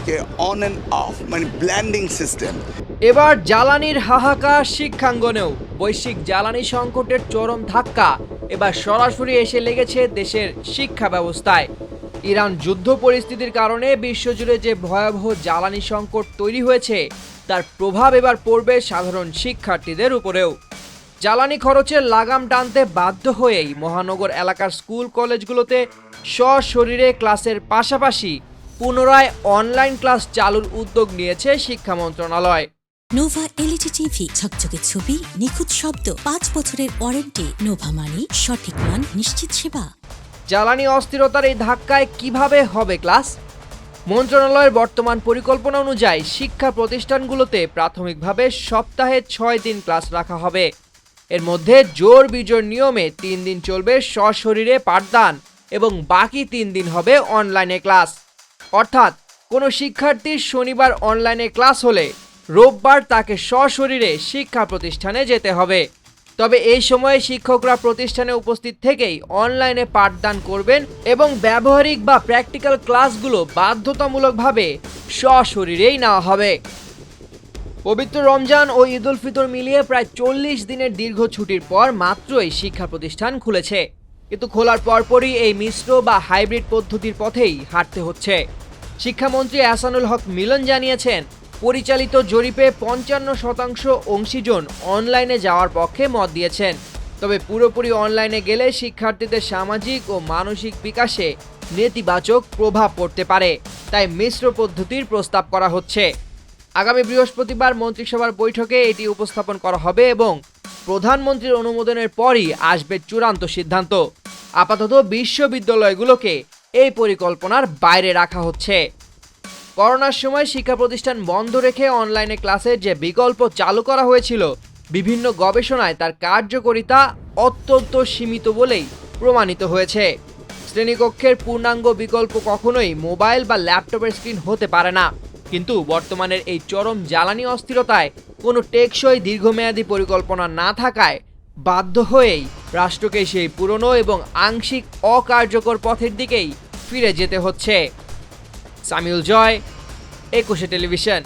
থাকে on and of, মানে blending system. এবার জ্বালানির হাহাকার শিক্ষাঙ্গনেও। বৈশ্বিক জ্বালানি সংকটের চরম ধাক্কা এবার সরাসরি এসে লেগেছে দেশের শিক্ষা ব্যবস্থায়। ইরান যুদ্ধ পরিস্থিতির কারণে বিশ্বজুড়ে যে ভয়াবহ জ্বালানি সংকট তৈরি হয়েছে তার প্রভাব এবার পড়বে সাধারণ শিক্ষার্থীদের উপরেও। জ্বালানি খরচের লাগাম টানতে বাধ্য হয়েই মহানগর এলাকার স্কুল কলেজগুলোতে সশরীরে ক্লাসের পাশাপাশি পুনরায় অনলাইন ক্লাস চালুর উদ্যোগ নিয়েছে শিক্ষা মন্ত্রণালয়। নোভা এলইডি টিভি, ঝকঝকে ছবি, নিখুঁত শব্দ, 5 বছরের ওয়ারেন্টি। নোভা মানে সঠিক মান, নিশ্চিত সেবা। জ্বালানি অস্থিরতার এই ধাক্কায় কিভাবে হবে ক্লাস? মন্ত্রণালয়ের বর্তমান পরিকল্পনা অনুযায়ী শিক্ষা প্রতিষ্ঠানগুলোতে প্রাথমিকভাবে সপ্তাহে 6 দিন ক্লাস রাখা হবে। এর মধ্যে জোর বিজোড় নিয়মে 3 দিন চলবে সশরীরে পাঠদান এবং বাকি 3 দিন হবে অনলাইনে ক্লাস। অর্থাৎ কোনো শিক্ষার্থীর শনিবার অনলাইনে ক্লাস হলে রোববার তাকে সশরীরে শিক্ষা প্রতিষ্ঠানে যেতে হবে। তবে এই সময়ে শিক্ষকরা প্রতিষ্ঠানে উপস্থিত থেকেই অনলাইনে পাঠদান করবেন এবং ব্যবহারিক বা প্র্যাকটিক্যাল ক্লাসগুলো বাধ্যতামূলকভাবে সশরীরেই নেওয়া হবে। পবিত্র রমজান ও ঈদ উল ফিতর মিলিয়ে প্রায় 40 দিনের দীর্ঘ ছুটির পর মাত্রই শিক্ষা প্রতিষ্ঠান খুলেছে, কিন্তু খোলার পরপরই এই মিশ্র বা হাইব্রিড পদ্ধতির পথেই হাঁটতে হচ্ছে। শিক্ষামন্ত্রী এহসানুল হক মিলন জানিয়েছেন, পরিচালিত জরিপে 55% অংশীজন অনলাইনে যাওয়ার পক্ষে মত দিয়েছেন। তবে পুরোপুরি অনলাইনে গেলে শিক্ষার্থীদের সামাজিক ও মানসিক বিকাশে নেতিবাচক প্রভাব পড়তে পারে, তাই মিশ্র পদ্ধতির প্রস্তাব করা হচ্ছে। আগামী বৃহস্পতিবার মন্ত্রিসভার বৈঠকে এটি উপস্থাপন করা হবে এবং প্রধানমন্ত্রীর অনুমোদনের পরই আসবে চূড়ান্ত সিদ্ধান্ত। আপাতত বিশ্ববিদ্যালয়গুলোকে এই পরিকল্পনার বাইরে রাখা হচ্ছে। করোনার সময় শিক্ষা প্রতিষ্ঠান বন্ধ রেখে অনলাইনে ক্লাসের যে বিকল্প চালু করা হয়েছিল, বিভিন্ন গবেষণায় তার কার্যকারিতা অত্যন্ত সীমিত বলেই প্রমাণিত হয়েছে। শ্রেণীকক্ষের পূর্ণাঙ্গ বিকল্প কখনোই মোবাইল বা ল্যাপটপের স্ক্রিন হতে পারে না, কিন্তু বর্তমানের এই চরম জ্বালানি অস্থিরতায় কোনো টেকসই দীর্ঘমেয়াদী পরিকল্পনা না থাকায় বাধ্য হয়েই রাষ্ট্রকে সেই পুরনো এবং আংশিক অকার্যকর পথের দিকেই ফিরে যেতে হচ্ছে। সামিউল জয়, 21 টেলিভিশন।